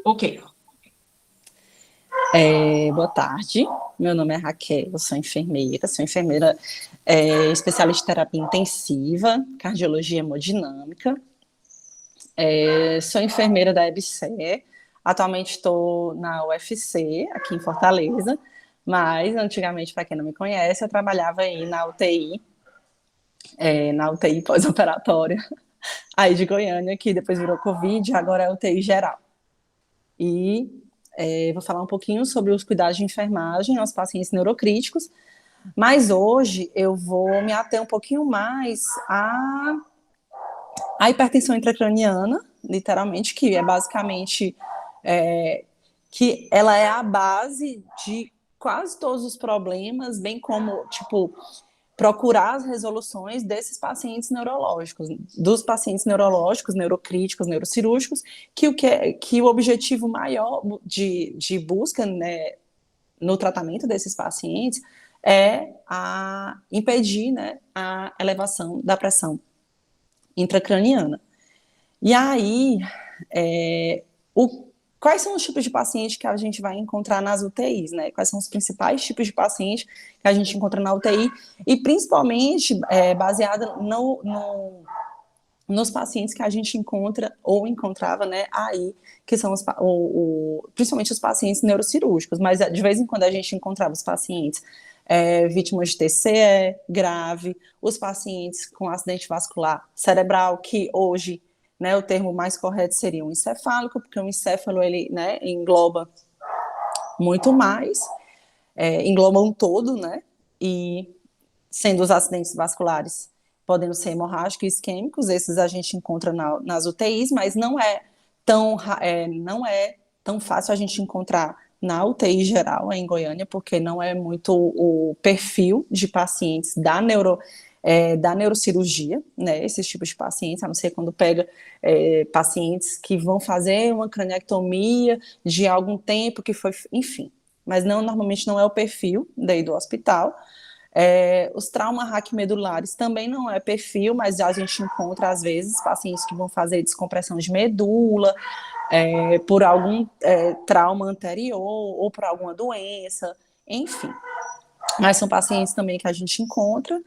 Ok. Boa tarde, meu nome é Raquel, eu sou enfermeira especialista em terapia intensiva, cardiologia hemodinâmica, sou enfermeira da EBSER, atualmente estou na UFC, aqui em Fortaleza, mas antigamente, para quem não me conhece, eu trabalhava aí na UTI pós-operatória, aí de Goiânia, que depois virou Covid, agora é UTI geral. E vou falar um pouquinho sobre os cuidados de enfermagem aos pacientes neurocríticos, mas hoje eu vou me ater um pouquinho mais à hipertensão intracraniana, literalmente, que é basicamente que ela é a base de quase todos os problemas, bem como, tipo, procurar as resoluções desses pacientes neurológicos, dos pacientes neurológicos, neurocríticos, neurocirúrgicos, que o objetivo maior de busca, né, no tratamento desses pacientes é impedir, né, a elevação da pressão intracraniana. E aí, quais são os tipos de pacientes que a gente vai encontrar nas UTIs, né? Quais são os principais tipos de pacientes que a gente encontra na UTI, e principalmente baseada nos pacientes que a gente encontra ou encontrava, né, aí, que são principalmente os pacientes neurocirúrgicos, mas de vez em quando a gente encontrava os pacientes vítimas de TCE grave, os pacientes com acidente vascular cerebral, que hoje, né, o termo mais correto seria um encefálico, porque o encéfalo, ele, né, engloba muito mais, engloba um todo, né, e sendo os acidentes vasculares podendo ser hemorrágicos e isquêmicos, esses a gente encontra nas UTIs, mas não é tão fácil a gente encontrar na UTI geral em Goiânia, porque não é muito o perfil de pacientes da neurocirurgia, né, esses tipos de pacientes, a não ser quando pega pacientes que vão fazer uma craniectomia de algum tempo que foi, enfim, mas normalmente não é o perfil daí do hospital. Os traumas raquimedulares também não é perfil, mas a gente encontra, às vezes, pacientes que vão fazer descompressão de medula por algum trauma anterior ou por alguma doença, enfim. Mas são pacientes também que a gente encontra,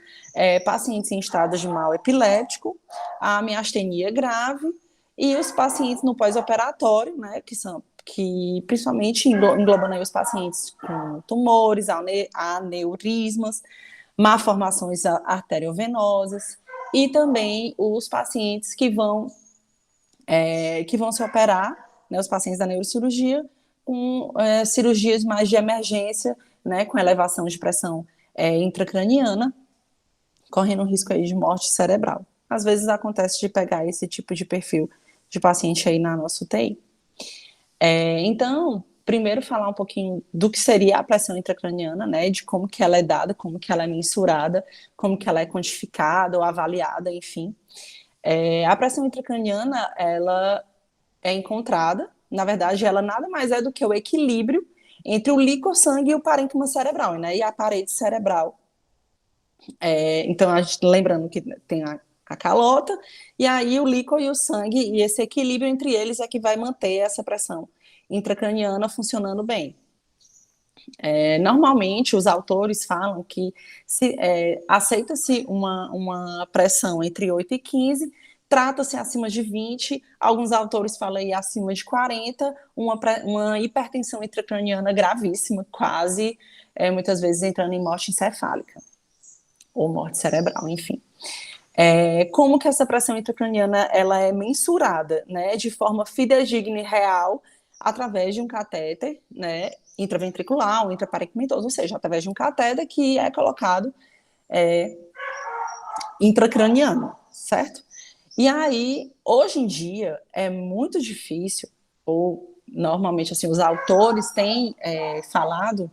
pacientes em estado de mal epilético, a miastenia grave e os pacientes no pós-operatório, né, que principalmente englobando aí os pacientes com tumores, aneurismas, malformações arteriovenosas e também os pacientes que vão se operar, né, os pacientes da neurocirurgia, com cirurgias mais de emergência, né, com elevação de pressão intracraniana, correndo risco aí de morte cerebral. Às vezes acontece de pegar esse tipo de perfil de paciente aí na nossa UTI. Então, primeiro falar um pouquinho do que seria a pressão intracraniana, né, de como que ela é dada, como que ela é mensurada, como que ela é quantificada ou avaliada, enfim. A pressão intracraniana, ela é encontrada, na verdade, ela nada mais é do que o equilíbrio entre o líquor sangue e o parênquima cerebral, né, e a parede cerebral. Então, a gente, lembrando que tem a calota, e aí o líquor e o sangue, e esse equilíbrio entre eles é que vai manter essa pressão intracraniana funcionando bem. Normalmente, os autores falam que aceita-se uma pressão entre 8 e 15, trata-se acima de 20, alguns autores falam aí acima de 40, uma hipertensão intracraniana gravíssima, quase, muitas vezes entrando em morte encefálica, ou morte cerebral, enfim. Como que essa pressão intracraniana ela é mensurada, né, de forma fidedigna e real, através de um catéter, né, intraventricular ou intraparenquimatoso, ou seja, através de um catéter que é colocado intracraniano, certo? E aí, hoje em dia, é muito difícil, ou normalmente assim, os autores têm falado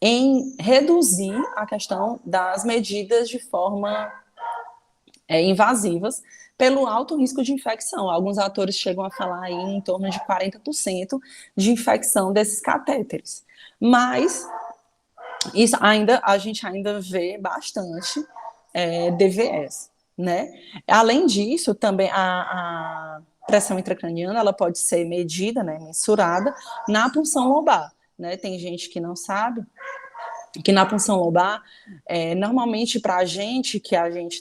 em reduzir a questão das medidas de forma invasivas pelo alto risco de infecção. Alguns autores chegam a falar aí em torno de 40% de infecção desses catéteres. Mas a gente ainda vê bastante DVS, né? Além disso, também pressão intracraniana, ela pode ser medida, né, mensurada, na punção lombar, né? Tem gente que não sabe que na punção lombar, normalmente para a gente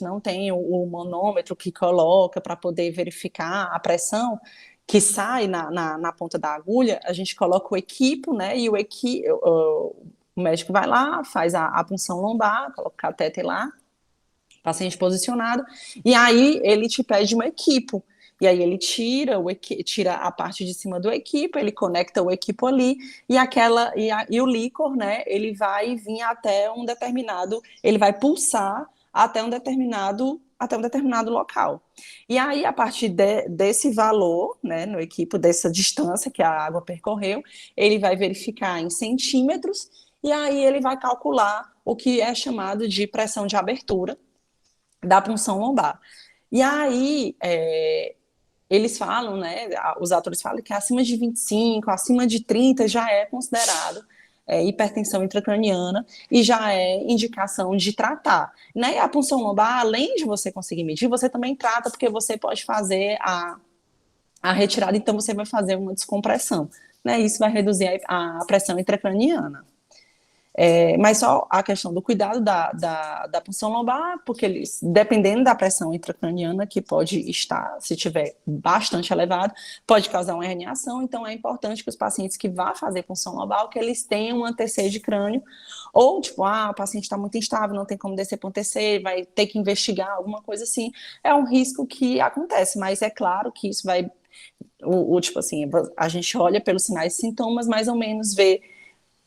não tem o manômetro que coloca para poder verificar a pressão que sai na ponta da agulha, a gente coloca o equipo, né? E o médico vai lá, faz a punção lombar, coloca o catéter lá, paciente posicionado, e aí ele te pede um equipo. E aí ele tira a parte de cima do equipo, ele conecta o equipo ali, e o líquor, né, ele vai vir até um determinado, ele vai pulsar até um determinado local. E aí, a partir desse valor, né, no equipo, dessa distância que a água percorreu, ele vai verificar em centímetros, e aí ele vai calcular o que é chamado de pressão de abertura da punção lombar. E aí, eles falam, né, os autores falam que acima de 25, acima de 30 já é considerado hipertensão intracraniana e já é indicação de tratar. Né? E a punção lombar, além de você conseguir medir, você também trata, porque você pode fazer a retirada, então você vai fazer uma descompressão. Né? Isso vai reduzir a pressão intracraniana. Mas só a questão do cuidado da punção lombar, porque eles, dependendo da pressão intracraniana, que pode estar, se tiver bastante elevado, pode causar uma herniação, então é importante que os pacientes que vá fazer punção lombar, que eles tenham um ATC de crânio, ou tipo, o paciente está muito instável, não tem como descer para um TC, vai ter que investigar, alguma coisa assim, é um risco que acontece, mas é claro que isso vai, tipo assim, a gente olha pelos sinais e sintomas, mais ou menos vê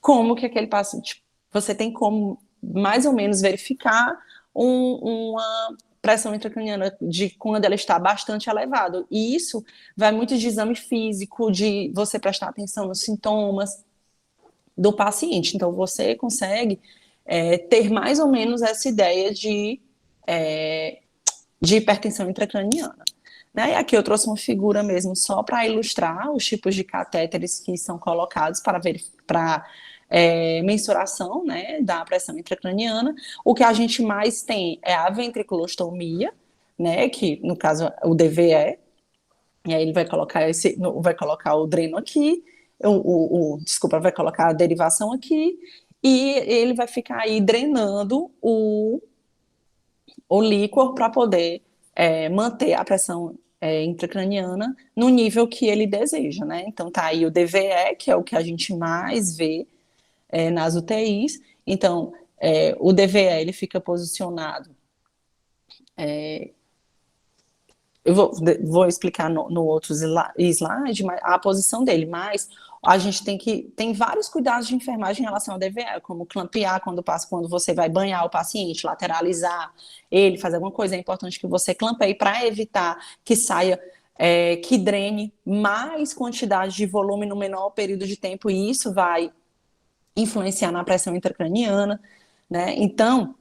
como que aquele paciente, você tem como mais ou menos verificar uma pressão intracraniana de quando ela está bastante elevada. E isso vai muito de exame físico, de você prestar atenção nos sintomas do paciente. Então, você consegue ter mais ou menos essa ideia de hipertensão intracraniana. Né? E aqui eu trouxe uma figura mesmo só para ilustrar os tipos de catéteres que são colocados para mensuração, né, da pressão intracraniana. O que a gente mais tem é a ventriculostomia, né, que no caso o DVE, e aí ele vai colocar o dreno aqui, desculpa, vai colocar a derivação aqui, e ele vai ficar aí drenando o líquor para poder manter a pressão intracraniana no nível que ele deseja, né? Então tá aí o DVE, que é o que a gente mais vê nas UTIs. Então, o DVE ele fica posicionado. Eu vou explicar no outro slide a posição dele, mas a gente tem vários cuidados de enfermagem em relação ao DVE, como clampear quando você vai banhar o paciente, lateralizar ele, fazer alguma coisa. É importante que você clampeie para evitar que saia, que drene mais quantidade de volume no menor período de tempo, e isso vai influenciar na pressão intracraniana, né? Então,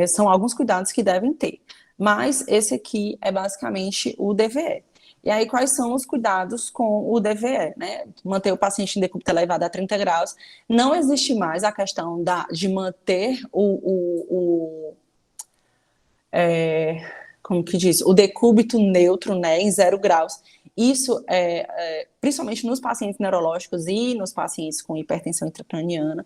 são alguns cuidados que devem ter. Mas esse aqui é basicamente o DVE. E aí, quais são os cuidados com o DVE, né? Manter o paciente em decúbito elevado a 30 graus. Não existe mais a questão de manter como que diz? O decúbito neutro, né, em 0 graus. Isso, principalmente nos pacientes neurológicos e nos pacientes com hipertensão intracraniana,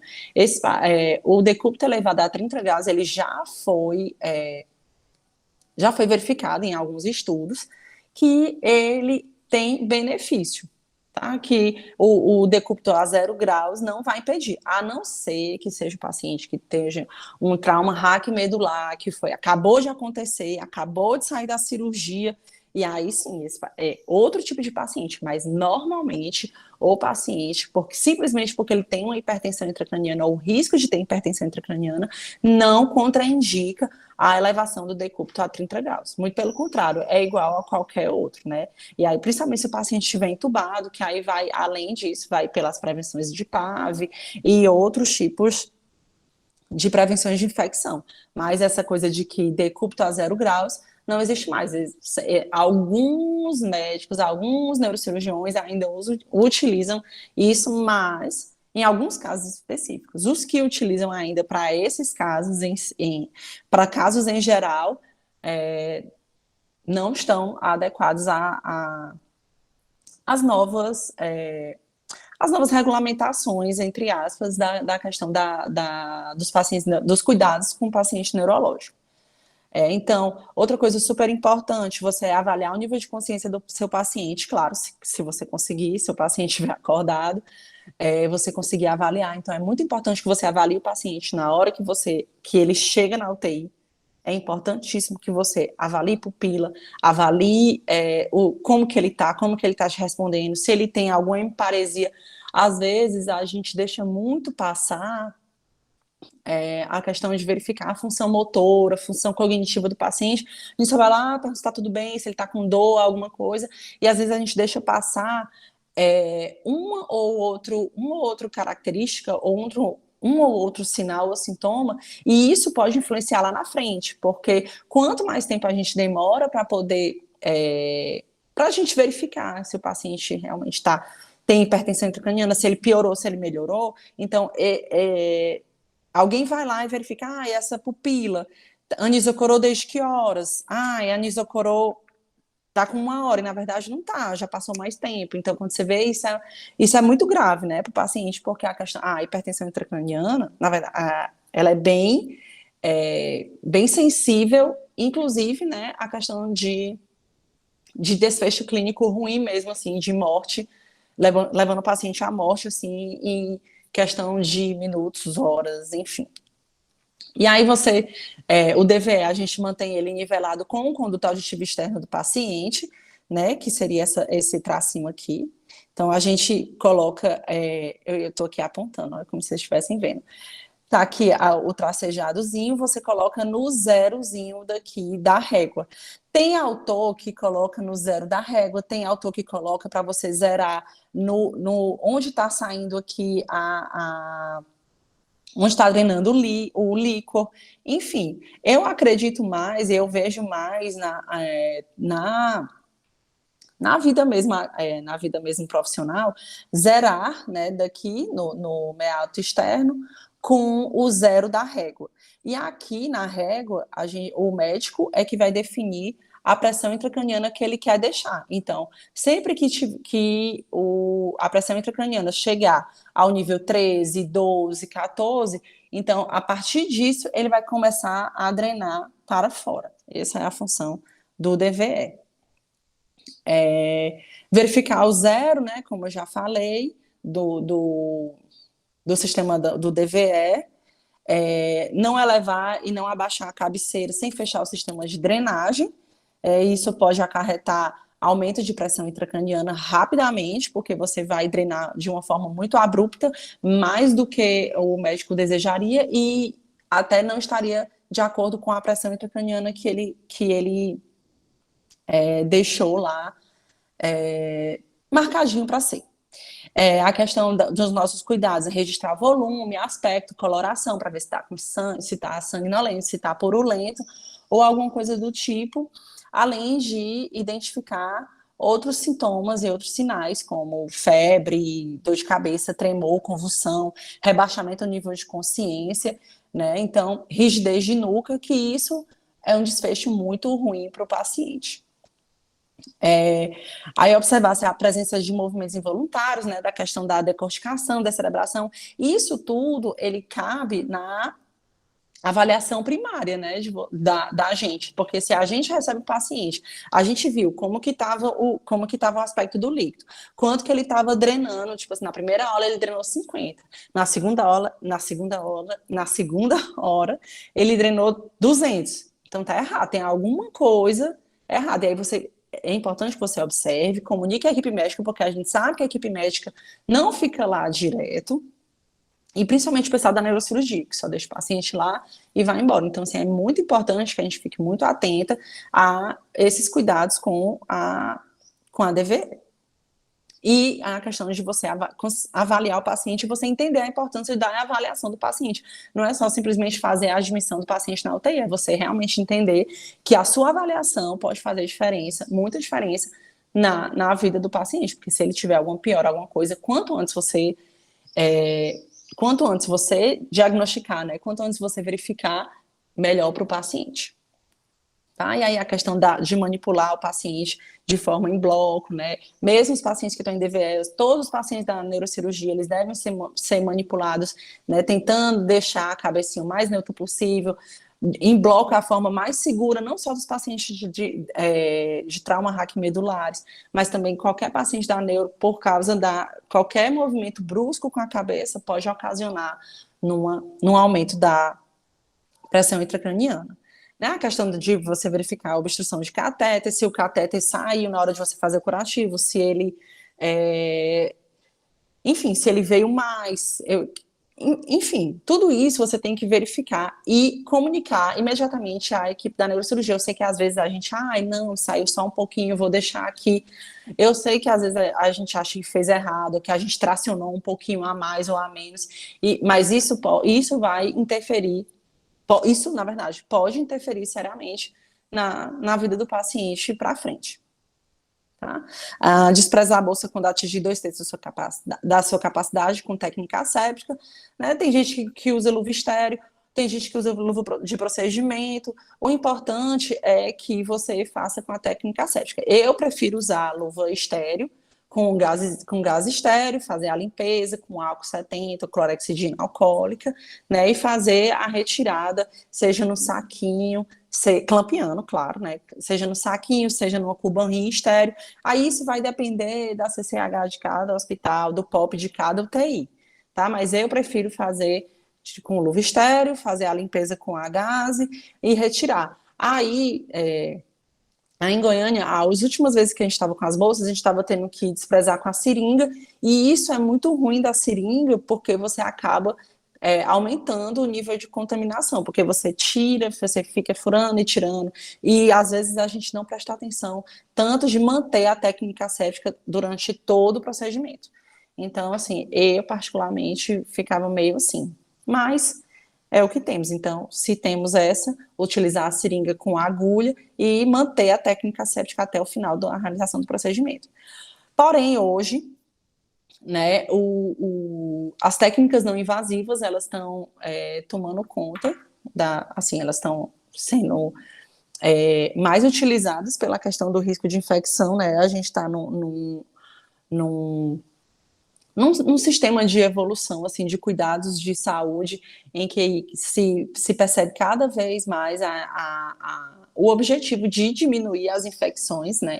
o decúbito elevado a 30 graus, ele já foi verificado em alguns estudos que ele tem benefício, tá? Que o decúbito a 0 graus não vai impedir, a não ser que seja o paciente que tenha um trauma raquimedular, que acabou de acontecer, acabou de sair da cirurgia, e aí sim, esse é outro tipo de paciente, mas normalmente o paciente, simplesmente porque ele tem uma hipertensão intracraniana, ou o risco de ter hipertensão intracraniana, não contraindica a elevação do decúbito a 30 graus. Muito pelo contrário, é igual a qualquer outro, né? E aí, principalmente se o paciente estiver entubado, que aí vai, além disso, vai pelas prevenções de PAV e outros tipos de prevenções de infecção. Mas essa coisa de que decúbito a 0 graus não existe mais. Alguns médicos, alguns neurocirurgiões ainda utilizam isso, mas em alguns casos específicos. Os que utilizam ainda para esses casos, para casos em geral, não estão adequados às novas, as novas regulamentações, entre aspas, da questão dos pacientes, dos cuidados com o paciente neurológico. Então, outra coisa super importante, você avaliar o nível de consciência do seu paciente, claro, se você conseguir, se o paciente estiver acordado, você conseguir avaliar. Então, é muito importante que você avalie o paciente na hora que ele chega na UTI. É importantíssimo que você avalie pupila, avalie como que ele está, como que ele está te respondendo, se ele tem alguma emparesia. Às vezes, a gente deixa muito passar a questão de verificar a função motora, a função cognitiva do paciente. A gente só vai lá, pergunta se está tudo bem, se ele está com dor, alguma coisa, e às vezes a gente deixa passar uma ou outra característica, ou um ou outro sinal ou sintoma, e isso pode influenciar lá na frente, porque quanto mais tempo a gente demora para poder, para a gente verificar se o paciente realmente tem hipertensão intracraniana, se ele piorou, se ele melhorou, então alguém vai lá e verifica, essa pupila anisocorou desde que horas? Anisocorou tá com 1 hora, e na verdade não tá, já passou mais tempo. Então, quando você vê isso é muito grave, né, para o paciente, porque a hipertensão intracraniana, na verdade, ela é bem sensível, inclusive, né, a questão de desfecho clínico ruim mesmo, assim, de morte, levando o paciente à morte, assim, em questão de minutos, horas, enfim. E aí o DVE, a gente mantém ele nivelado com o conduto auditivo externo do paciente, né, que seria esse tracinho aqui. Então, a gente coloca, eu estou aqui apontando, como se vocês estivessem vendo. Tá aqui o tracejadozinho, você coloca no zerozinho daqui da régua. Tem autor que coloca no zero da régua, tem autor que coloca para você zerar onde está saindo aqui onde está drenando o líquor, enfim, eu acredito mais, eu vejo mais na vida mesmo, na vida mesmo profissional, zerar, né, daqui no meato externo com o zero da régua. E aqui na régua, o médico é que vai definir a pressão intracraniana que ele quer deixar. Então, sempre que a pressão intracraniana chegar ao nível 13, 12, 14, então, a partir disso, ele vai começar a drenar para fora. Essa é a função do DVE. Verificar o zero, né, como eu já falei, do sistema do DVE, não elevar e não abaixar a cabeceira sem fechar o sistema de drenagem. Isso pode acarretar aumento de pressão intracraniana rapidamente, porque você vai drenar de uma forma muito abrupta, mais do que o médico desejaria, e até não estaria de acordo com a pressão intracraniana que ele deixou lá marcadinho para ser. A questão dos nossos cuidados é registrar volume, aspecto, coloração, para ver se está com sangue, se está sanguinolento, se está purulento, ou alguma coisa do tipo, além de identificar outros sintomas e outros sinais, como febre, dor de cabeça, tremor, convulsão, rebaixamento do nível de consciência, né? Então, rigidez de nuca, que isso é um desfecho muito ruim para o paciente. Aí observar se há presença de movimentos involuntários, né, da questão da decorticação, da cerebração, isso tudo, ele cabe na avaliação primária, né, da gente, porque se a gente recebe o paciente, a gente viu como que estava o aspecto do líquido, quanto que ele estava drenando, tipo assim, na primeira hora ele drenou 50, na segunda hora ele drenou 200, então tá errado, tem alguma coisa errada, e aí é importante que você observe, comunique à equipe médica, porque a gente sabe que a equipe médica não fica lá direto, e principalmente o pessoal da neurocirurgia, que só deixa o paciente lá e vai embora. Então, assim, é muito importante que a gente fique muito atenta a esses cuidados com a DVE. E a questão de você avaliar o paciente e você entender a importância da avaliação do paciente. Não é só simplesmente fazer a admissão do paciente na UTI, é você realmente entender que a sua avaliação pode fazer diferença, muita diferença, na vida do paciente, porque se ele tiver alguma pior, alguma coisa, quanto antes você diagnosticar, né? Quanto antes você verificar, melhor para o paciente. tá? E aí a questão de manipular o paciente de forma em bloco, né? Mesmo os pacientes que estão em DVS, todos os pacientes da neurocirurgia, eles devem ser manipulados, né? Tentando deixar a cabecinha o mais neutro possível. Em bloco é a forma mais segura, não só dos pacientes de trauma raquimedulares, mas também qualquer paciente da neuro, por causa qualquer movimento brusco com a cabeça pode ocasionar num aumento da pressão intracraniana. Né? A questão de você verificar a obstrução de catéter, se o catéter saiu na hora de você fazer o curativo, se ele, enfim, se ele veio mais, enfim, tudo isso você tem que verificar e comunicar imediatamente à equipe da neurocirurgia. Eu sei que às vezes a gente, não, saiu só um pouquinho, vou deixar aqui. Eu sei que às vezes a gente acha que fez errado, que a gente tracionou um pouquinho a mais ou a menos, mas isso vai interferir. Isso, na verdade, pode interferir seriamente na vida do paciente para frente. Tá? Desprezar a bolsa quando atingir 2/3 da sua capacidade com técnica asséptica. Né? Tem gente que usa luva estéreo, tem gente que usa luva de procedimento. O importante é que você faça com a técnica asséptica. Eu prefiro usar luva estéreo, com gás estéreo, fazer a limpeza com álcool 70, clorexidina alcoólica, né, e fazer a retirada, seja no saquinho, clampeando, claro, né, seja no saquinho, seja numa cubanrinha estéreo. Aí isso vai depender da CCH de cada hospital, do POP de cada UTI, tá? Mas eu prefiro fazer com luva estéreo, fazer a limpeza com a gaze e retirar. Aí, em Goiânia, as últimas vezes que a gente estava com as bolsas, a gente estava tendo que desprezar com a seringa, e isso é muito ruim da seringa, porque você acaba aumentando o nível de contaminação, porque você tira, você fica furando e tirando, e às vezes a gente não presta atenção tanto de manter a técnica asséptica durante todo o procedimento. Então, assim, eu particularmente ficava meio assim, mas é o que temos. Então, se temos utilizar a seringa com a agulha e manter a técnica asséptica até o final da realização do procedimento. Porém, hoje, né, as técnicas não invasivas, elas estão tomando conta assim, elas estão sendo mais utilizadas pela questão do risco de infecção, né? A gente está num sistema de evolução, assim, de cuidados de saúde, em que se percebe cada vez mais o objetivo de diminuir as infecções, né,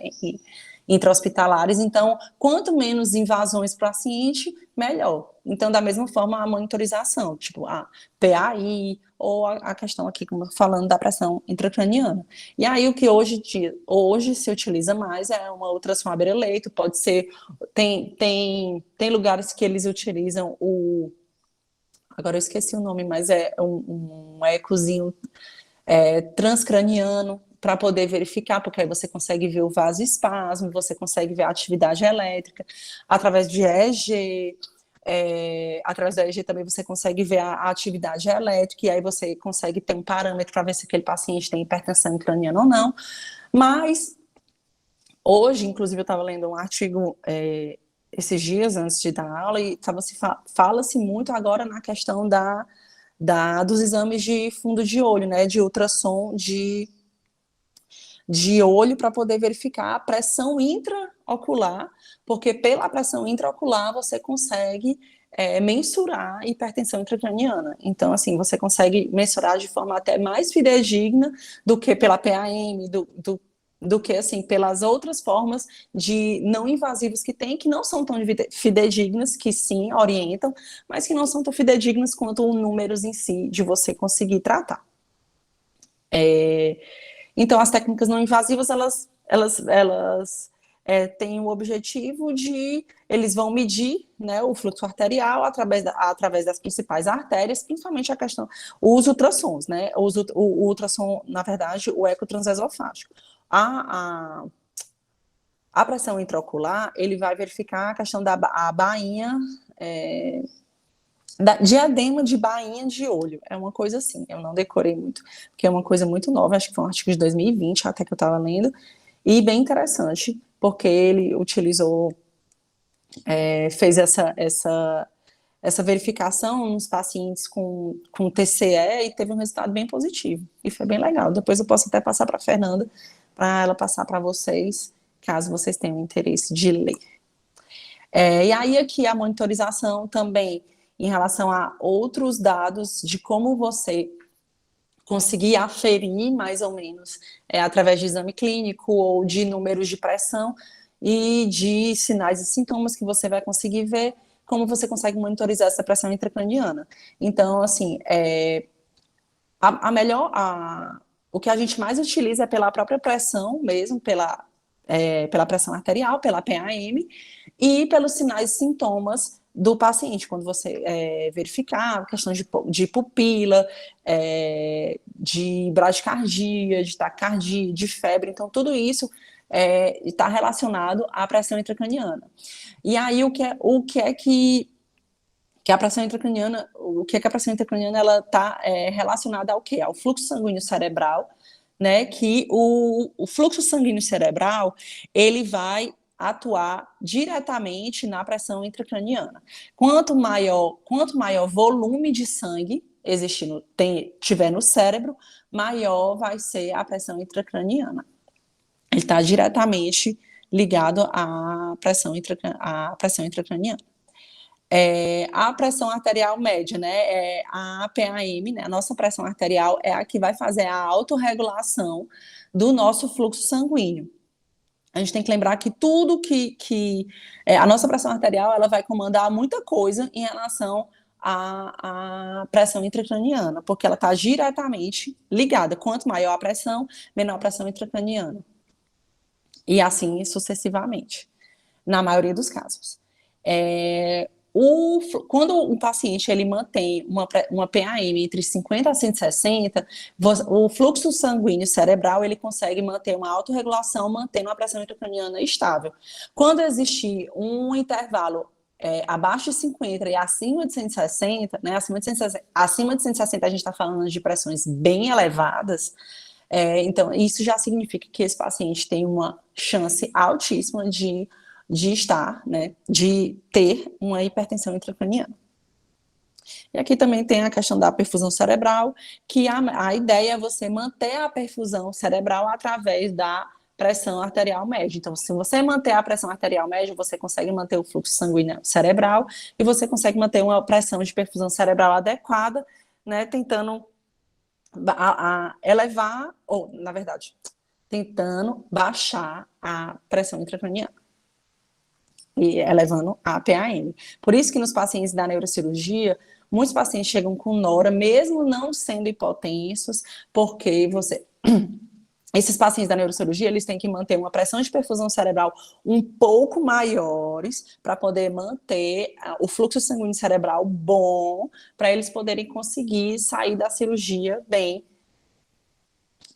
intra-hospitalares. Então, quanto menos invasões para o paciente, melhor. Então, da mesma forma, a monitorização, tipo a PAI, ou a questão aqui, como falando da pressão intracraniana. E aí, o que hoje se utiliza mais é uma ultrassom à beira-leito, pode ser, tem lugares que eles utilizam agora eu esqueci o nome, mas é um ecozinho transcraniano, para poder verificar, porque aí você consegue ver o vasoespasmo, você consegue ver a atividade elétrica, através de EEG, através do EEG também você consegue ver a atividade elétrica, e aí você consegue ter um parâmetro para ver se aquele paciente tem hipertensão craniana ou não. Mas, hoje, inclusive, eu estava lendo um artigo esses dias antes de dar aula, e fala-se muito agora na questão dos exames de fundo de olho, né, de ultrassom de olho, para poder verificar a pressão intraocular, porque pela pressão intraocular você consegue mensurar a hipertensão intracraniana. Então, assim, você consegue mensurar de forma até mais fidedigna do que pela PAM, do que, assim, pelas outras formas de não invasivos que tem, que não são tão fidedignas, que sim, orientam, mas que não são tão fidedignas quanto os números em si, de você conseguir tratar. Então, as técnicas não invasivas, elas têm o objetivo de, eles vão medir, né, o fluxo arterial através das principais artérias, principalmente a questão, os ultrassons, né, o ultrassom, na verdade, o eco transesofágico. A pressão intraocular, ele vai verificar a questão da bainha, diadema de bainha de olho, é uma coisa assim, eu não decorei muito, porque é uma coisa muito nova, acho que foi um artigo de 2020, até que eu estava lendo, e bem interessante, porque ele utilizou, fez essa essa verificação nos pacientes com TCE e teve um resultado bem positivo. E foi bem legal. Depois eu posso até passar para a Fernanda, para ela passar para vocês, caso vocês tenham interesse de ler. E aí aqui a monitorização também em relação a outros dados de como você conseguir aferir mais ou menos através de exame clínico ou de números de pressão e de sinais e sintomas que você vai conseguir ver como você consegue monitorizar essa pressão intracraniana. Então, assim, o que a gente mais utiliza é pela própria pressão mesmo, pela pressão arterial, pela PAM, e pelos sinais e sintomas do paciente, quando você verificar questões de pupila, de bradicardia, de taquicardia, de febre, então tudo isso está relacionado à pressão intracraniana. E aí o que é que a pressão intracraniana, ela está relacionada ao quê? Ao fluxo sanguíneo cerebral, né? Que o fluxo sanguíneo cerebral, ele vai atuar diretamente na pressão intracraniana. Quanto maior volume de sangue tiver no cérebro, maior vai ser a pressão intracraniana. Ele está diretamente ligado à pressão intracraniana. A pressão arterial média, né, a PAM, né, a nossa pressão arterial é a que vai fazer a autorregulação do nosso fluxo sanguíneo. A gente tem que lembrar que tudo a nossa pressão arterial, ela vai comandar muita coisa em relação à pressão intracraniana, porque ela está diretamente ligada. Quanto maior a pressão, menor a pressão intracraniana. E assim sucessivamente, na maioria dos casos. Quando o paciente ele mantém uma PAM entre 50 a 160, o fluxo sanguíneo cerebral ele consegue manter uma autorregulação, mantendo a pressão intracraniana estável. Quando existir um intervalo abaixo de 50 e acima de 160, né, acima de 160 a gente está falando de pressões bem elevadas, então isso já significa que esse paciente tem uma chance altíssima de estar, né, de ter uma hipertensão intracraniana. E aqui também tem a questão da perfusão cerebral, que a ideia é você manter a perfusão cerebral através da pressão arterial média. Então, se você manter a pressão arterial média, você consegue manter o fluxo sanguíneo cerebral e você consegue manter uma pressão de perfusão cerebral adequada, né, tentando elevar, ou, na verdade, tentando baixar a pressão intracraniana e elevando a PAM. Por isso que nos pacientes da neurocirurgia, muitos pacientes chegam com nora, mesmo não sendo hipotensos, porque esses pacientes da neurocirurgia, eles têm que manter uma pressão de perfusão cerebral um pouco maiores para poder manter o fluxo sanguíneo cerebral bom, para eles poderem conseguir sair da cirurgia bem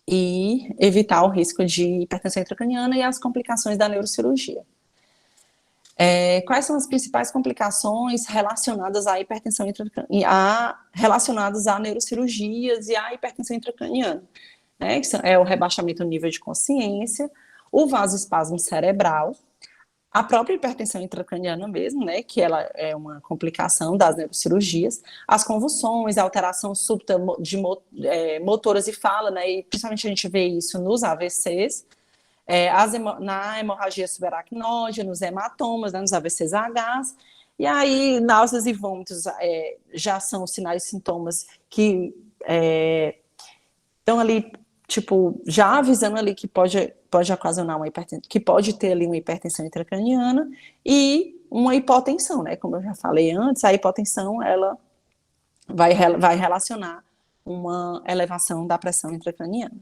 e evitar o risco de hipertensão intracraniana e as complicações da neurocirurgia. Quais são as principais complicações relacionadas à hipertensão relacionadas a neurocirurgias e à hipertensão intracraniana? É o rebaixamento do nível de consciência, o vasoespasmo cerebral, a própria hipertensão intracraniana mesmo, né, que ela é uma complicação das neurocirurgias, as convulsões, a alteração súbita de motoras e fala, né, e principalmente a gente vê isso nos AVCs, na hemorragia subaracnoide, nos hematomas, né, nos AVCs-Hs, e aí náuseas e vômitos já são sinais e sintomas que estão ali, tipo, já avisando ali que pode ocasionar uma hipertensão, que pode ter ali uma hipertensão intracraniana e uma hipotensão, né, como eu já falei antes, a hipotensão, ela vai relacionar uma elevação da pressão intracraniana.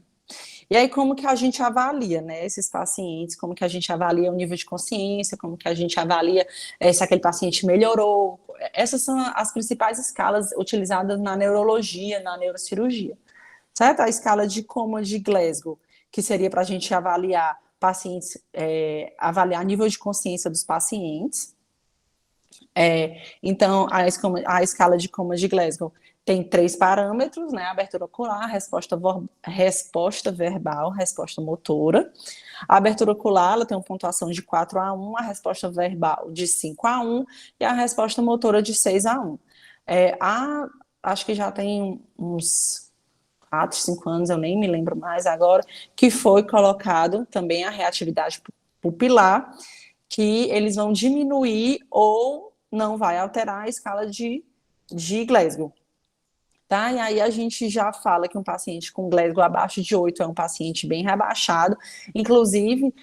E aí, como que a gente avalia, né, esses pacientes, como que a gente avalia o nível de consciência, como que a gente avalia se aquele paciente melhorou. Essas são as principais escalas utilizadas na neurologia, na neurocirurgia, certo? A escala de Coma de Glasgow, que seria para a gente avaliar pacientes, avaliar nível de consciência dos pacientes. Então, a escala de Coma de Glasgow tem 3 parâmetros, né? Abertura ocular, resposta verbal, resposta motora. A abertura ocular, ela tem uma pontuação de 4-1, a resposta verbal de 5-1 e a resposta motora de 6-1. Acho que já tem uns 4, 5 anos, eu nem me lembro mais agora, que foi colocado também a reatividade pupilar, que eles vão diminuir ou não vai alterar a escala de Glasgow. Tá? E aí a gente já fala que um paciente com Glasgow abaixo de 8 é um paciente bem rebaixado, inclusive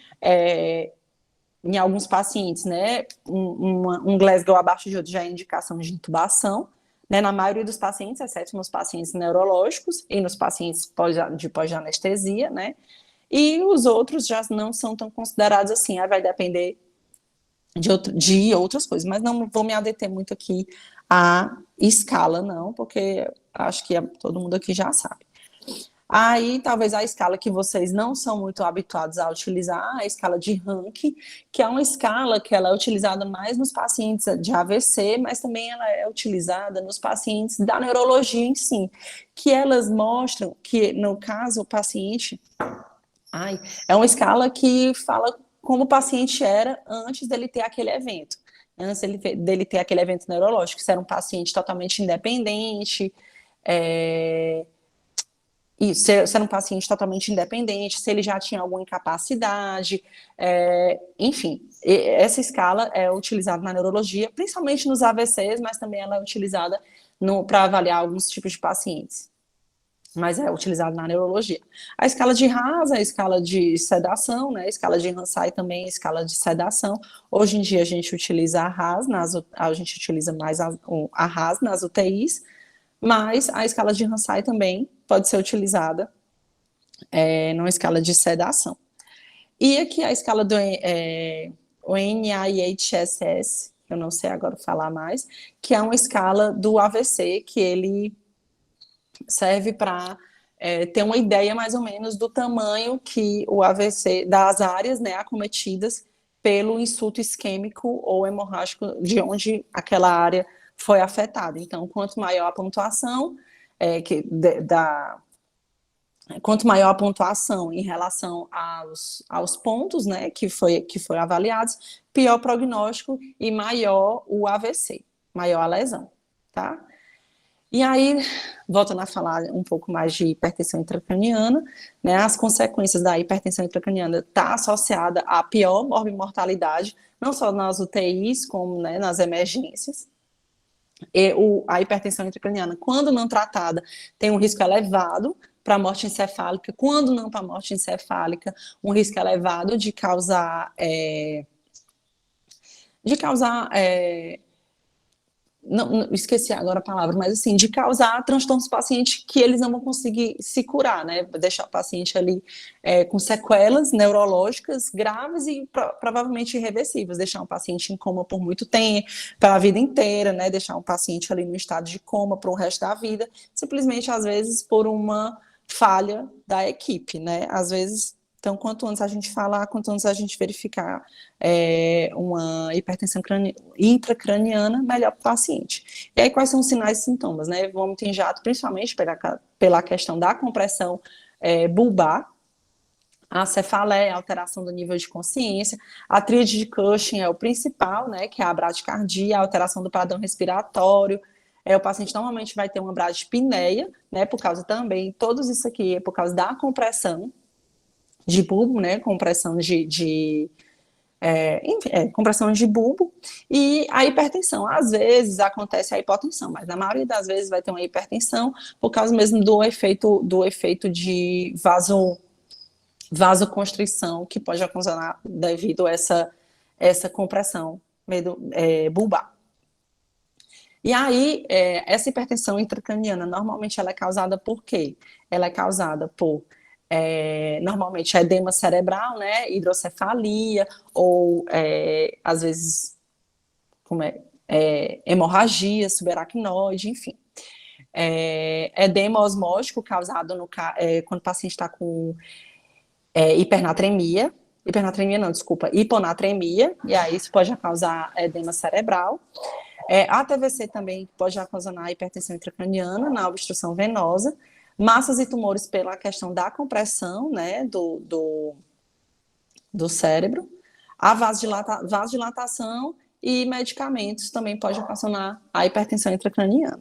em alguns pacientes, né, um Glasgow abaixo de 8 já é indicação de intubação, né, na maioria dos pacientes, exceto nos pacientes neurológicos e nos pacientes de pós-anestesia, né, e os outros já não são tão considerados assim, aí vai depender de outras coisas, mas não vou me adeter muito aqui à escala, não, porque acho que todo mundo aqui já sabe. Aí, talvez a escala que vocês não são muito habituados a utilizar, a escala de Rank, que é uma escala que ela é utilizada mais nos pacientes de AVC, mas também ela é utilizada nos pacientes da neurologia em si, que elas mostram que, no caso, o paciente... é uma escala que fala como o paciente era antes dele ter aquele evento, antes dele ter aquele evento neurológico, se era um paciente totalmente independente, se era um paciente totalmente independente, se ele já tinha alguma incapacidade, enfim, essa escala é utilizada na neurologia, principalmente nos AVCs, mas também ela é utilizada para avaliar alguns tipos de pacientes, mas é utilizada na neurologia. A escala de Haas, a escala de sedação, né, a escala de Ramsay também é a escala de sedação. Hoje em dia a gente utiliza a Haas, a gente utiliza mais a Haas nas UTIs, mas a escala de Ramsay também pode ser utilizada numa escala de sedação. E aqui a escala do o NIHSS, eu não sei agora falar mais, que é uma escala do AVC, que ele serve para ter uma ideia mais ou menos do tamanho que o AVC, das áreas, né, acometidas pelo insulto isquêmico ou hemorrágico, de onde aquela área foi afetada. Então, quanto maior a pontuação, quanto maior a pontuação em relação aos pontos, né, que foram avaliados, pior o prognóstico e maior o AVC, maior a lesão, tá? E aí, voltando a falar um pouco mais de hipertensão intracraniana, né, as consequências da hipertensão intracraniana estão associadas à pior morbimortalidade, não só nas UTIs, como, né, nas emergências. A hipertensão intracraniana, quando não tratada, tem um risco elevado para a morte encefálica, quando não para a morte encefálica, um risco elevado de causar não, esqueci agora a palavra, mas assim, de causar transtornos para o paciente que eles não vão conseguir se curar, né? Deixar o paciente ali com sequelas neurológicas graves e provavelmente irreversíveis, deixar um paciente em coma por muito tempo, para a vida inteira, né? Deixar um paciente ali no estado de coma para o resto da vida, simplesmente, às vezes, por uma falha da equipe, né? Às vezes. Então, quanto antes a gente falar, quanto antes a gente verificar uma hipertensão intracraniana, melhor para o paciente. E aí, quais são os sinais e sintomas, né? Vômito em jato, principalmente pela questão da compressão bulbar, a cefaleia, a alteração do nível de consciência, a tríade de Cushing é o principal, né? Que é a bradicardia, a alteração do padrão respiratório. O paciente normalmente vai ter uma bradispneia, né? Por causa também, todos isso aqui é por causa da compressão de bulbo, né, compressão compressão de bulbo, e a hipertensão. Às vezes acontece a hipotensão, mas na maioria das vezes vai ter uma hipertensão por causa mesmo do efeito de vasoconstrição que pode ocasionar devido a essa compressão bulbar. E aí, essa hipertensão intracraniana, normalmente ela é causada por quê? Ela é causada por normalmente edema cerebral, né, hidrocefalia, ou às vezes hemorragia subaracnoide, enfim. Edema osmótico causado quando o paciente está com hiponatremia, e aí isso pode causar edema cerebral. A TVC também pode ocasionar hipertensão intracraniana na obstrução venosa, massas e tumores pela questão da compressão, né, do cérebro, a vasodilatação e medicamentos também pode ocasionar a hipertensão intracraniana.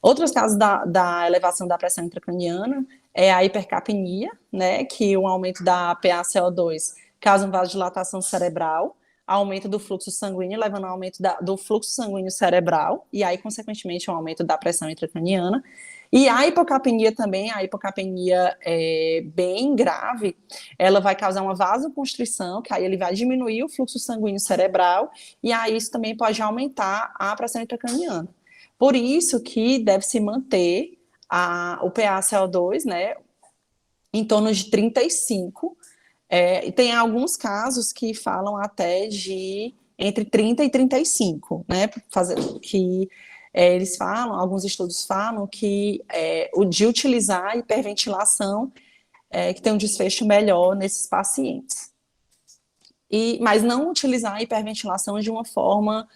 Outros casos da elevação da pressão intracraniana é a hipercapnia, né, que o aumento da PaCO2 causa uma vasodilatação cerebral, aumento do fluxo sanguíneo, levando ao aumento do fluxo sanguíneo cerebral, e aí, consequentemente, um aumento da pressão intracraniana. E a hipocapnia também, a hipocapnia é bem grave, ela vai causar uma vasoconstrição, que aí ele vai diminuir o fluxo sanguíneo cerebral, e aí isso também pode aumentar a pressão intracraniana. Por isso que deve se manter o PaCO2, né, em torno de 35. E tem alguns casos que falam até de entre 30 e 35, né, que eles falam, alguns estudos falam que o de utilizar a hiperventilação que tem um desfecho melhor nesses pacientes. Mas não utilizar a hiperventilação de uma forma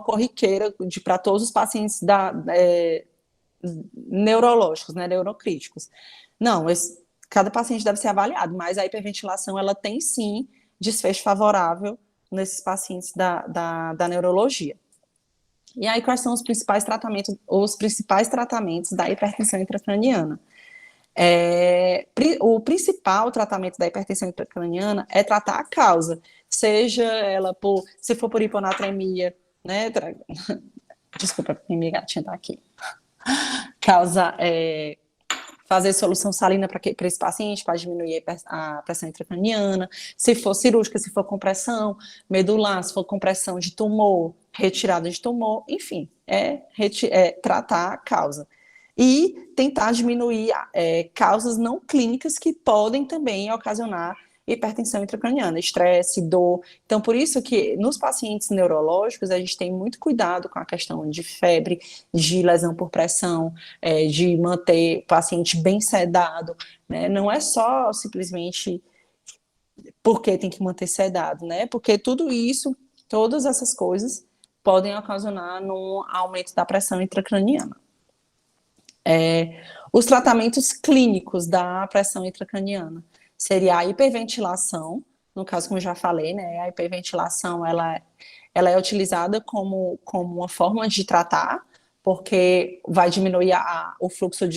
corriqueira para todos os pacientes neurológicos, né, neurocríticos. Não, cada paciente deve ser avaliado, mas a hiperventilação, ela tem sim desfecho favorável nesses pacientes da neurologia. E aí, quais são os principais tratamentos da hipertensão intracraniana? O principal tratamento da hipertensão intracraniana é tratar a causa, seja ela se for por hiponatremia, né? Desculpa, minha gatinha tá aqui. Fazer solução salina para esse paciente, para diminuir a pressão intracraniana, se for cirúrgica, se for compressão medular, se for compressão de tumor, retirada de tumor, enfim, tratar a causa. E tentar diminuir causas não clínicas que podem também ocasionar hipertensão intracraniana, estresse, dor. Então, por isso que nos pacientes neurológicos, a gente tem muito cuidado com a questão de febre, de lesão por pressão, de manter o paciente bem sedado, né? Não é só simplesmente porque tem que manter sedado, né? Porque tudo isso, todas essas coisas, podem ocasionar no aumento da pressão intracraniana. Os tratamentos clínicos da pressão intracraniana seria a hiperventilação, no caso, como eu já falei, né, a hiperventilação, ela é utilizada como uma forma de tratar, porque vai diminuir o fluxo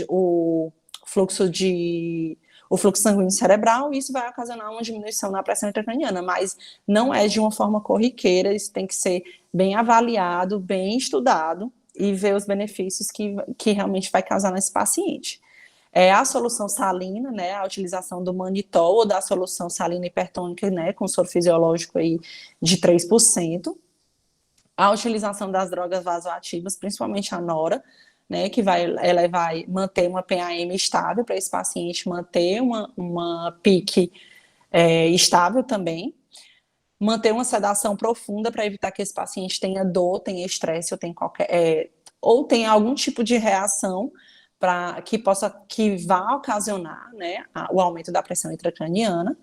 sanguíneo cerebral, e isso vai ocasionar uma diminuição na pressão intracraniana, mas não é de uma forma corriqueira, isso tem que ser bem avaliado, bem estudado, e ver os benefícios que realmente vai causar nesse paciente. A solução salina, né, a utilização do mannitol ou da solução salina hipertônica, né, com soro fisiológico aí de 3%. A utilização das drogas vasoativas, principalmente a nora, né, que ela vai manter uma PAM estável para esse paciente manter uma PIC estável também. Manter uma sedação profunda para evitar que esse paciente tenha dor, tenha estresse ou tenha algum tipo de reação que vá ocasionar, né, o aumento da pressão intracraniana.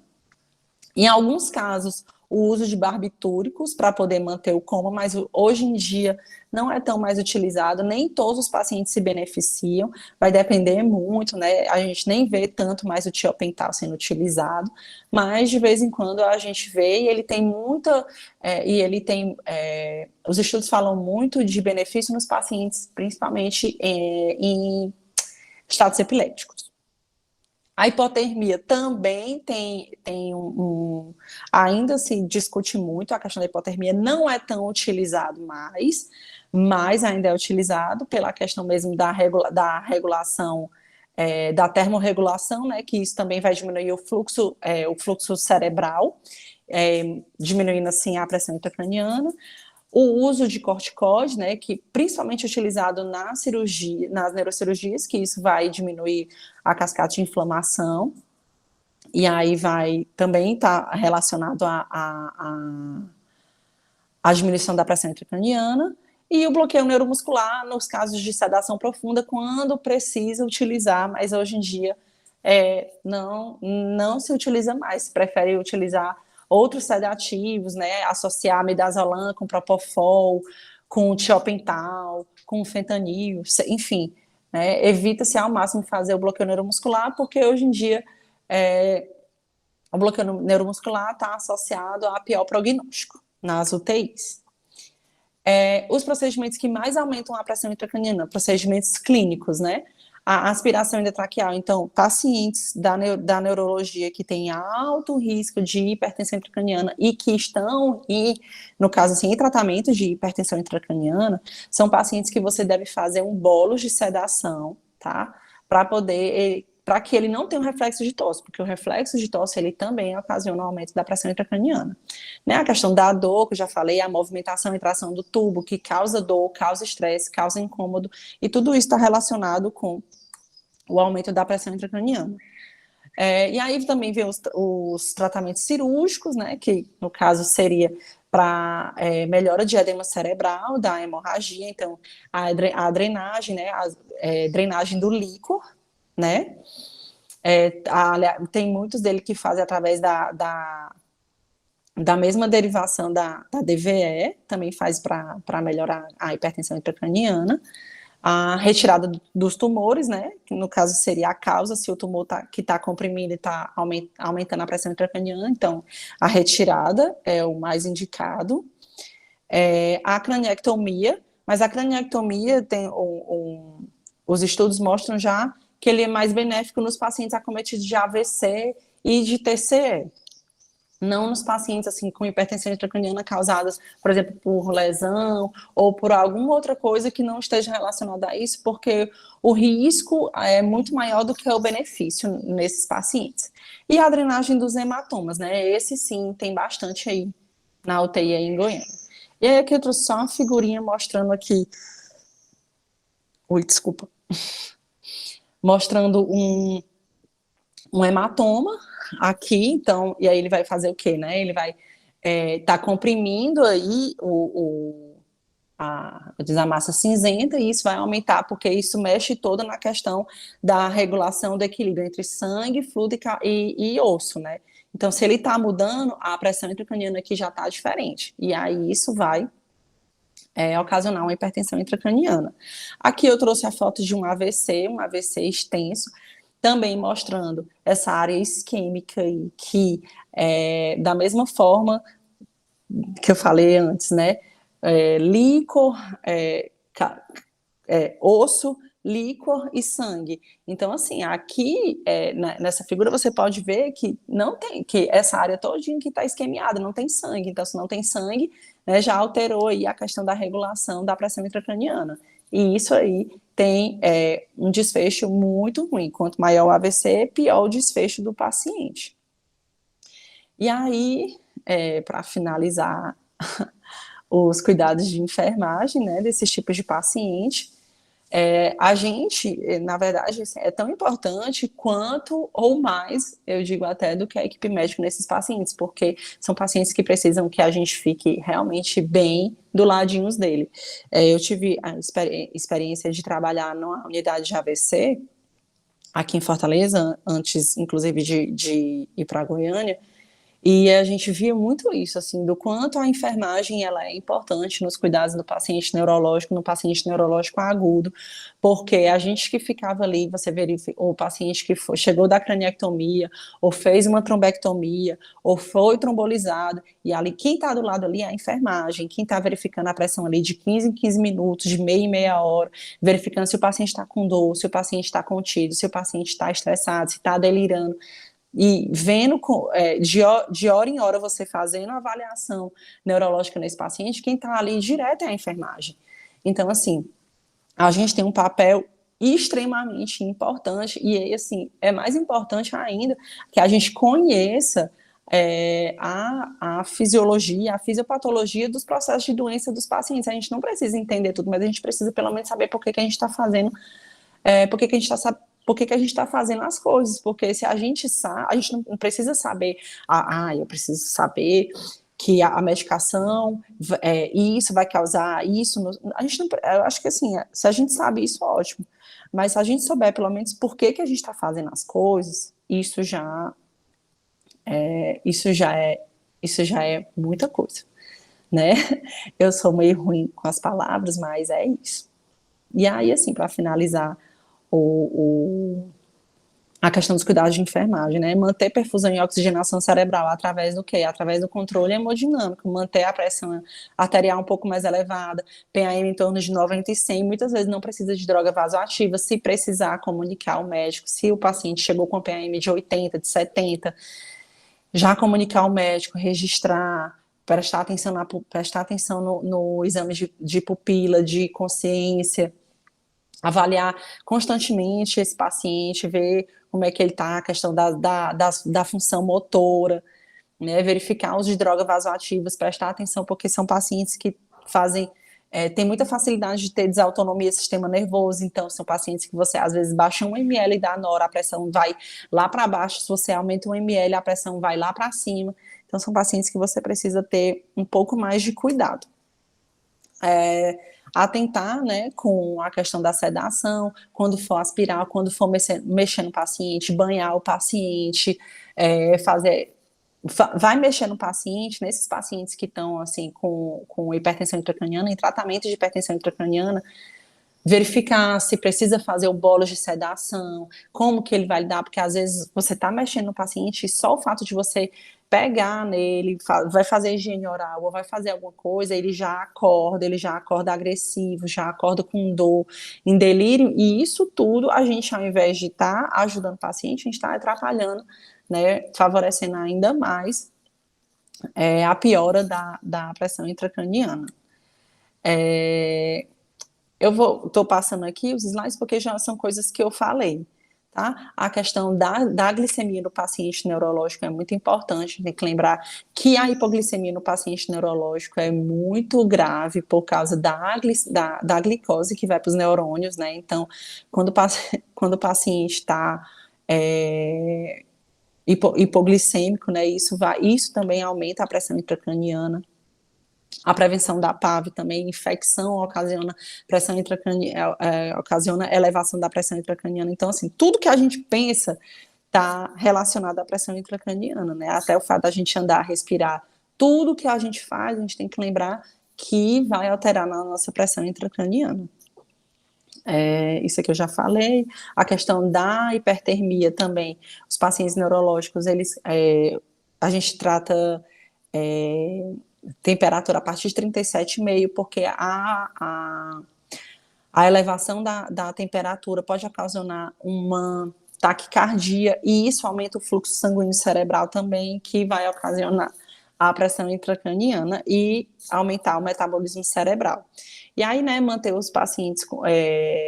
Em alguns casos, o uso de barbitúricos para poder manter o coma, mas hoje em dia não é tão mais utilizado, nem todos os pacientes se beneficiam, vai depender muito, né? A gente nem vê tanto mais o tiopental sendo utilizado, mas de vez em quando a gente vê e ele tem os estudos falam muito de benefício nos pacientes, principalmente em estados epilépticos. A hipotermia também ainda se discute muito, a questão da hipotermia não é tão utilizado mais, mas ainda é utilizado pela questão mesmo da regulação, da termorregulação, né, que isso também vai diminuir o fluxo cerebral, diminuindo assim a pressão intracraniana. O uso de corticoide, né, que principalmente utilizado nas neurocirurgias, que isso vai diminuir a cascata de inflamação, e aí vai também estar relacionado à diminuição da pressão intracraniana, e o bloqueio neuromuscular nos casos de sedação profunda, quando precisa utilizar, mas hoje em dia não se utiliza mais, se prefere utilizar outros sedativos, né, associar midazolam com propofol, com tiopental, com fentanil, enfim, né, evita-se ao máximo fazer o bloqueio neuromuscular, porque hoje em dia o bloqueio neuromuscular está associado a pior prognóstico nas UTIs. Os procedimentos que mais aumentam a pressão intracraniana, procedimentos clínicos, né? A aspiração endotraqueal. Então, pacientes da neurologia que têm alto risco de hipertensão intracraniana e que estão, no caso assim, em tratamento de hipertensão intracraniana, são pacientes que você deve fazer um bolo de sedação, tá? Para que ele não tenha um reflexo de tosse, porque o reflexo de tosse, ele também ocasiona um aumento da pressão intracraniana. Né? A questão da dor, que eu já falei, a movimentação e tração do tubo, que causa dor, causa estresse, causa incômodo, e tudo isso está relacionado com o aumento da pressão intracraniana. E aí também vem os tratamentos cirúrgicos, né, que no caso seria para melhora de edema cerebral, da hemorragia, então a drenagem, né, drenagem do líquor, né, tem muitos deles que fazem através da mesma derivação da DVE, também faz para melhorar a hipertensão intracraniana, a retirada dos tumores, né, que no caso seria a causa, se o tumor que está comprimido e está aumentando a pressão intracraniana, então a retirada é o mais indicado. A craniectomia, mas a craniectomia tem os estudos mostram já que ele é mais benéfico nos pacientes acometidos de AVC e de TCE, não nos pacientes assim com hipertensão intracraniana causadas, por exemplo, por lesão ou por alguma outra coisa que não esteja relacionada a isso, porque o risco é muito maior do que o benefício nesses pacientes. E a drenagem dos hematomas, né? Esse sim tem bastante aí na UTI aí em Goiânia. E aí aqui eu trouxe só uma figurinha mostrando aqui. Oi, desculpa. Mostrando um hematoma aqui, então, e aí ele vai fazer o quê, né? Ele vai tá comprimindo aí a massa cinzenta, e isso vai aumentar, porque isso mexe toda na questão da regulação do equilíbrio entre sangue, fluido e osso, né? Então, se ele está mudando, a pressão intracraniana aqui já está diferente, e aí isso vai ocasionar uma hipertensão intracraniana. Aqui eu trouxe a foto de um AVC extenso, também mostrando essa área isquêmica aí, que da mesma forma que eu falei antes, né, líquor, osso, líquor e sangue. Então, assim, aqui nessa figura você pode ver que não tem, que essa área todinha que está isquemiada, não tem sangue. Então, se não tem sangue, né, já alterou aí a questão da regulação da pressão intracraniana. E isso aí tem um desfecho muito ruim. Quanto maior o AVC, pior o desfecho do paciente. E aí, para finalizar os cuidados de enfermagem, né, desses tipos de paciente, a gente, na verdade, assim, é tão importante quanto ou mais, eu digo até, do que a equipe médica nesses pacientes, porque são pacientes que precisam que a gente fique realmente bem do ladinho dele. Eu tive a experiência de trabalhar numa unidade de AVC aqui em Fortaleza, antes, inclusive, de ir para Goiânia, e a gente via muito isso, assim, do quanto a enfermagem ela é importante nos cuidados do paciente neurológico, no paciente neurológico agudo, porque a gente que ficava ali, você verifica, o paciente que chegou da craniectomia, ou fez uma trombectomia, ou foi trombolizado, e ali quem está do lado ali é a enfermagem, quem está verificando a pressão ali de 15 em 15 minutos, de meia em meia hora, verificando se o paciente está com dor, se o paciente está contido, se o paciente está estressado, se está delirando, e vendo de hora em hora você fazendo a avaliação neurológica nesse paciente, quem está ali direto é a enfermagem. Então, assim, a gente tem um papel extremamente importante, e assim, é mais importante ainda que a gente conheça a fisiologia, a fisiopatologia dos processos de doença dos pacientes. A gente não precisa entender tudo, mas a gente precisa pelo menos saber por que a gente está fazendo, por que a gente está fazendo as coisas, porque se a gente sabe, a gente não precisa saber, eu preciso saber que a medicação, isso vai causar isso, a gente não, eu acho que assim, se a gente sabe isso, ótimo, mas se a gente souber pelo menos por que a gente está fazendo as coisas, isso já é Isso já é muita coisa, né? Eu sou meio ruim com as palavras, mas é isso. E aí, assim, para finalizar o, a questão dos cuidados de enfermagem, né? Manter perfusão e oxigenação cerebral através do quê? Através do controle hemodinâmico, manter a pressão arterial um pouco mais elevada, PAM em torno de 90 e 100, muitas vezes não precisa de droga vasoativa, se precisar comunicar ao médico, se o paciente chegou com PAM de 80, de 70, já comunicar ao médico, registrar, prestar atenção no exame de pupila, de consciência, avaliar constantemente esse paciente, ver como é que ele está, a questão da função motora, né, verificar os de drogas vasoativas, prestar atenção, porque são pacientes que fazem, tem muita facilidade de ter desautonomia do sistema nervoso, então são pacientes que você às vezes baixa 1 ml da nora, a pressão vai lá para baixo, se você aumenta 1 ml, a pressão vai lá para cima, então são pacientes que você precisa ter um pouco mais de cuidado. Atentar, né, com a questão da sedação, quando for aspirar, quando for mexer no paciente, banhar o paciente, vai mexer no paciente, nesses pacientes que estão, assim, com hipertensão intracraniana, em tratamento de hipertensão intracraniana, verificar se precisa fazer o bolo de sedação, como que ele vai lidar, porque às vezes você está mexendo no paciente e só o fato de você pegar nele, vai fazer higiene oral ou vai fazer alguma coisa, ele já acorda agressivo, já acorda com dor, em delírio, e isso tudo a gente, ao invés de estar ajudando o paciente, a gente está atrapalhando, né, favorecendo ainda mais a piora da pressão intracraniana. Eu estou passando aqui os slides porque já são coisas que eu falei, tá? A questão da glicemia no paciente neurológico é muito importante, tem que lembrar que a hipoglicemia no paciente neurológico é muito grave por causa da glicose que vai para os neurônios, né? Então, quando o paciente está hipoglicêmico, né? Isso também aumenta a pressão intracraniana. A prevenção da PAV também, infecção ocasiona pressão intracraniana, ocasiona elevação da pressão intracraniana. Então, assim, tudo que a gente pensa está relacionado à pressão intracraniana, né? Até o fato da gente andar, respirar, tudo que a gente faz, a gente tem que lembrar que vai alterar na nossa pressão intracraniana. Isso aqui eu já falei. A questão da hipertermia também, os pacientes neurológicos, a gente trata temperatura a partir de 37,5, porque a elevação da temperatura pode ocasionar uma taquicardia, e isso aumenta o fluxo sanguíneo cerebral também, que vai ocasionar a pressão intracraniana e aumentar o metabolismo cerebral. E aí, né, manter os pacientes,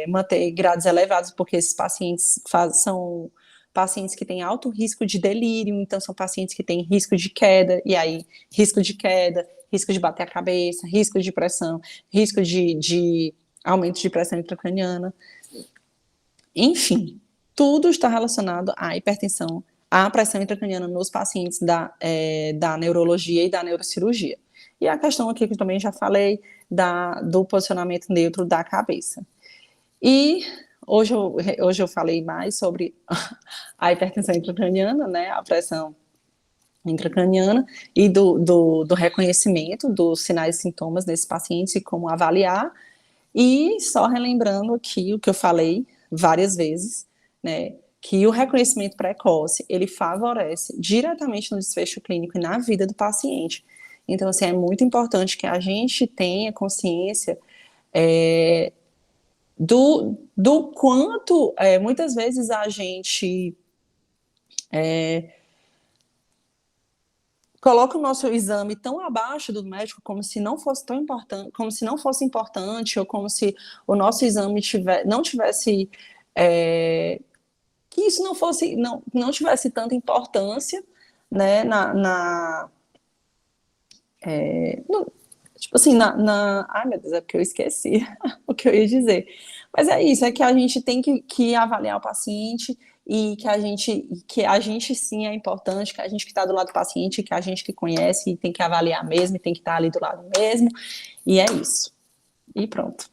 manter grades elevados, porque esses pacientes são pacientes que têm alto risco de delírio, então são pacientes que têm risco de queda, e aí risco de queda, risco de bater a cabeça, risco de pressão, risco de aumento de pressão intracraniana. Enfim, tudo está relacionado à hipertensão, à pressão intracraniana nos pacientes da neurologia e da neurocirurgia. E a questão aqui que eu também já falei, do posicionamento neutro da cabeça. E hoje eu falei mais sobre a hipertensão intracraniana, né, a pressão intracraniana, e do reconhecimento dos sinais e sintomas desses pacientes e como avaliar. E só relembrando aqui o que eu falei várias vezes, né, que o reconhecimento precoce, ele favorece diretamente no desfecho clínico e na vida do paciente. Então, assim, é muito importante que a gente tenha consciência do quanto, muitas vezes, a gente coloca o nosso exame tão abaixo do médico, como se não fosse tão importante, como se não fosse importante, ou como se o nosso exame não tivesse, que isso não tivesse tanta importância, né, tipo assim, ai meu Deus, é porque eu esqueci o que eu ia dizer. Mas é isso, é que a gente tem que avaliar o paciente, e que a gente sim é importante, que a gente que está do lado do paciente, que a gente que conhece, e tem que avaliar mesmo, e tem que estar ali do lado mesmo, e é isso. E pronto.